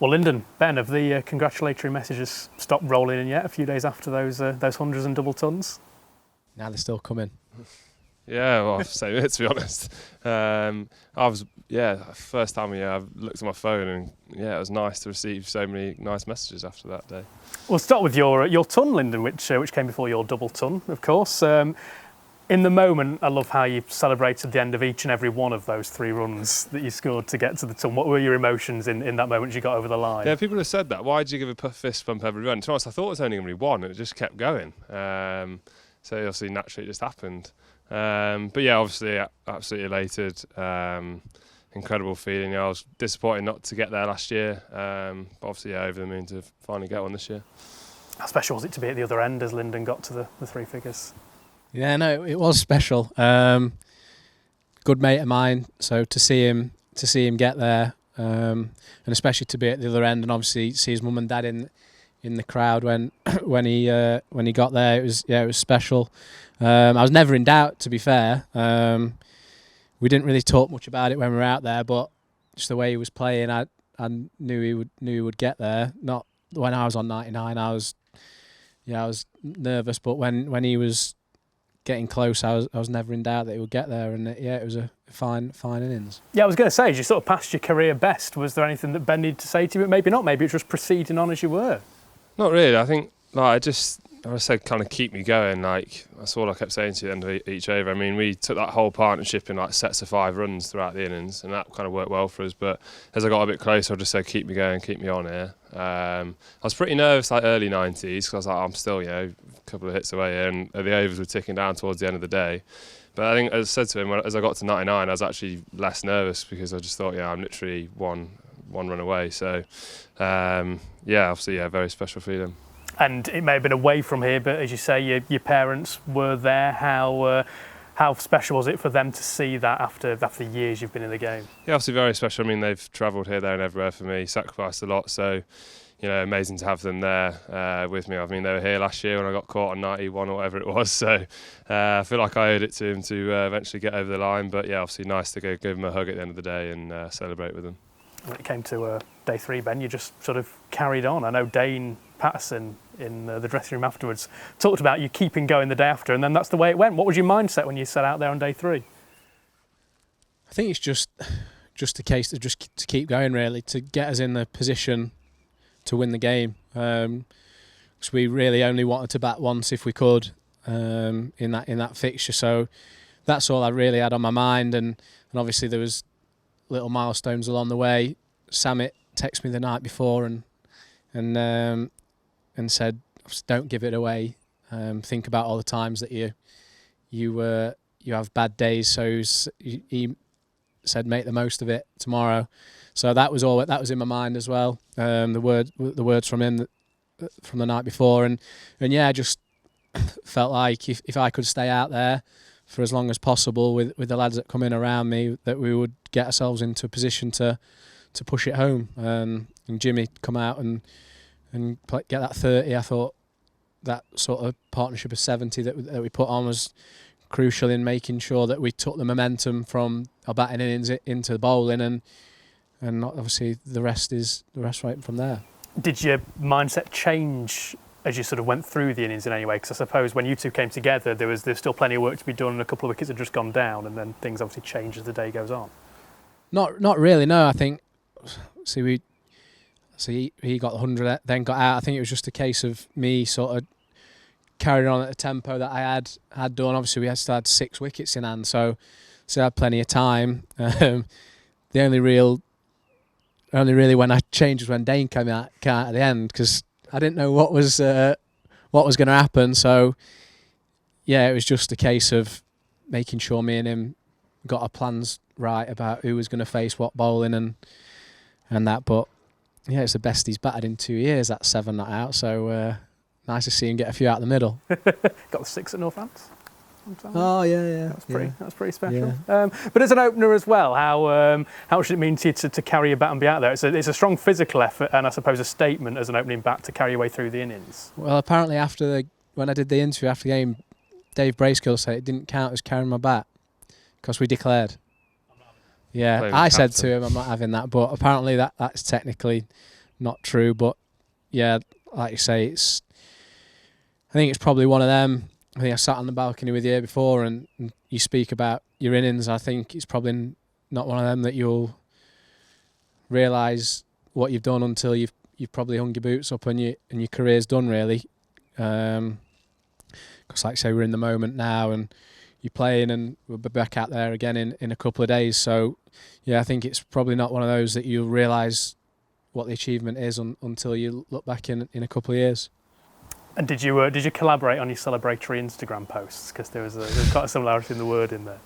Well, Lyndon, Ben, have the congratulatory messages stopped rolling in yet? A few days after those hundreds and double tons. Now they're still coming. Yeah, well, same here, to be honest. First time I looked at my phone, and it was nice to receive so many nice messages after that day. We'll start with your ton, Lyndon, which came before your double ton, of course. In the moment, I love how you celebrated the end of each and every one of those 3 runs that you scored to get to the ton. What were your emotions in that moment as you got over the line? Yeah, people have said that. Why did you give a fist bump every run? To be honest, I thought it was only going to be 1, and it just kept going. So obviously, naturally, it just happened. But yeah, obviously, absolutely elated. Incredible feeling. I was disappointed not to get there last year. But obviously, over the moon to finally get one this year. How special was it to be at the other end as Lyndon got to the 3 figures? Yeah, no, it was special. Good mate of mine, so to see him get there, and especially to be at the other end, and obviously see his mum and dad in the crowd when he got there, it was special. I was never in doubt, to be fair. We didn't really talk much about it when we were out there, but just the way he was playing, I knew he would get there. Not when I was on 99, I was nervous, but when he was getting close, I was never in doubt that he would get there, and it was a fine innings. Yeah, I was going to say, as you sort of passed your career best, was there anything that Ben needed to say to you? Maybe not, maybe it's just proceeding on as you were. Not really. I think I said kind of keep me going. Like, that's all I kept saying to the end of each over. I mean, we took that whole partnership in like sets of 5 runs throughout the innings, and that kind of worked well for us. But as I got a bit closer, I just said keep me going, keep me on here. I was pretty nervous like early 90s because I was like, I'm still a couple of hits away here, and the overs were ticking down towards the end of the day. But I think, as I said to him, as I got to 99, I was actually less nervous because I just thought, I'm literally one run away. So obviously, very special feeling. And it may have been away from here, but as you say, your parents were there. How special was it for them to see that after years you've been in the game? Yeah, obviously very special. I mean, they've travelled here, there and everywhere for me, sacrificed a lot. So, amazing to have them there with me. I mean, they were here last year when I got caught on 91 or whatever it was. So I feel like I owed it to them to eventually get over the line. But yeah, obviously nice to go give them a hug at the end of the day and celebrate with them. When it came to day 3, Ben, you just sort of carried on. I know Dane Patterson in the dressing room afterwards talked about you keeping going the day after, and then that's the way it went. What was your mindset when you set out there on day 3? I think it's just a case of just to keep going, really, to get us in the position to win the game. Because we really only wanted to bat once if we could in that fixture. So that's all I really had on my mind, and obviously there was little milestones along the way. Samit texted me the night before and said, "Don't give it away. Think about all the times that you have bad days." So he said, "Make the most of it tomorrow." So that was all. That was in my mind as well. The words from him from the night before, and I just felt like if I could stay out there for as long as possible with the lads that come in around me, that we would get ourselves into a position to push it home. And Jimmy come out and get that 30. I thought that sort of partnership of 70 that we put on was crucial in making sure that we took the momentum from our batting innings into the bowling, and obviously the rest right from there. Did your mindset change as you sort of went through the innings in any way? Because I suppose when you two came together, there's still plenty of work to be done, and a couple of wickets had just gone down, and then things obviously change as the day goes on. Not really, no. I think he got 100, then got out. I think it was just a case of me sort of carrying on at the tempo that I had done. Obviously, we still had 6 wickets in hand, so I had plenty of time. The only really when I changed was when Dane came out at the end, because I didn't know what was going to happen. So yeah, it was just a case of making sure me and him got our plans right about who was going to face what bowling and that. But yeah, it's the best he's batted in 2 years. That's 7 not out. So nice to see him get a few out the middle. Got the 6 at Northants. Oh yeah. That's pretty special. Yeah. But as an opener as well, how should it mean to you to carry your bat and be out there? It's a strong physical effort, and I suppose a statement as an opening bat to carry your way through the innings. Well, apparently when I did the interview after the game, Dave Bracegill said it didn't count as carrying my bat because we declared. Yeah, I said to him I'm not having that, but apparently that's technically not true. But yeah, like you say, I think it's probably one of them. I think I sat on the balcony with you before, and you speak about your innings. I think it's probably not one of them that you'll realise what you've done until you've probably hung your boots up and your career's done, really. Because like I say, we're in the moment now, and you're playing, and we'll be back out there again in a couple of days. So yeah, I think it's probably not one of those that you'll realise what the achievement is until you look back in a couple of years. And did you collaborate on your celebratory Instagram posts? Because there's quite a similarity in the wording there.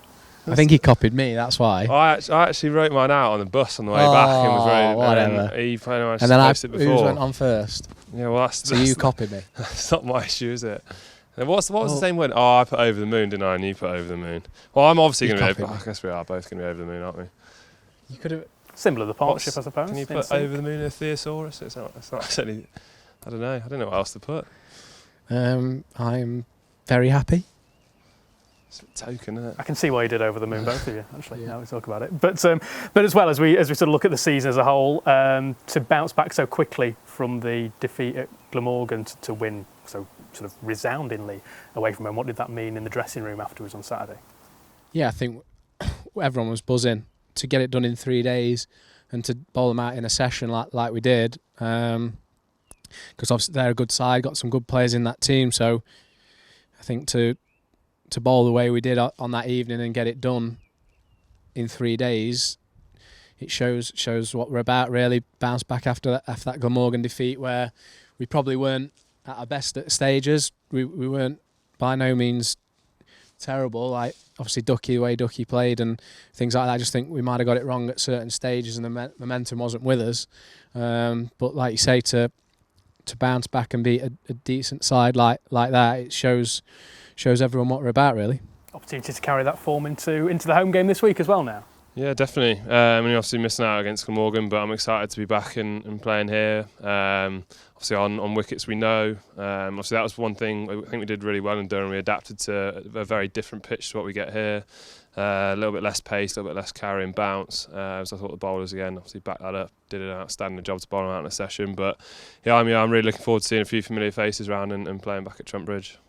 I think he copied me, that's why. I actually wrote mine out on the bus on the way back and was ready. Whatever. And then he pretty much And then posted it before. who went on first? Yeah, well, So you copied me. That's not my issue, is it? And what was the same word? Oh, I put over the moon, didn't I? And you put over the moon. Well, I'm obviously going to be over. I guess we are both going to be over the moon, aren't we? You could have. Similar to the partnership, I suppose. Can you put over the moon in a thesaurus? It's not actually. I don't know. I don't know what else to put. I'm very happy. It's a token, isn't it? I can see why you did over the moon, both of you, actually, now we talk about it. But as well, as we sort of look at the season as a whole, to bounce back so quickly from the defeat at Glamorgan to win so sort of resoundingly away from home, what did that mean in the dressing room afterwards on Saturday? Yeah, I think everyone was buzzing to get it done in 3 days and to bowl them out in a session like we did. Because obviously they're a good side, got some good players in that team. So I think to bowl the way we did on that evening and get it done in 3 days, it shows what we're about. Really bounce back after that Glamorgan defeat, where we probably weren't at our best at stages. We weren't by no means terrible. Like obviously the way Ducky played and things like that. I just think we might have got it wrong at certain stages and the momentum wasn't with us. But like you say, to bounce back and beat a decent side like that, it shows everyone what we're about, really. Opportunity to carry that form into the home game this week as well now. Yeah, definitely. I mean, obviously missing out against Glamorgan, but I'm excited to be back and playing here. Obviously on wickets we know. Obviously that was one thing I think we did really well in Durham. We adapted to a very different pitch to what we get here. A little bit less pace, a little bit less carry and bounce. So I thought the bowlers again obviously backed that up, did an outstanding job to bowl them out in a session. But yeah, I'm really looking forward to seeing a few familiar faces around and playing back at Trent Bridge.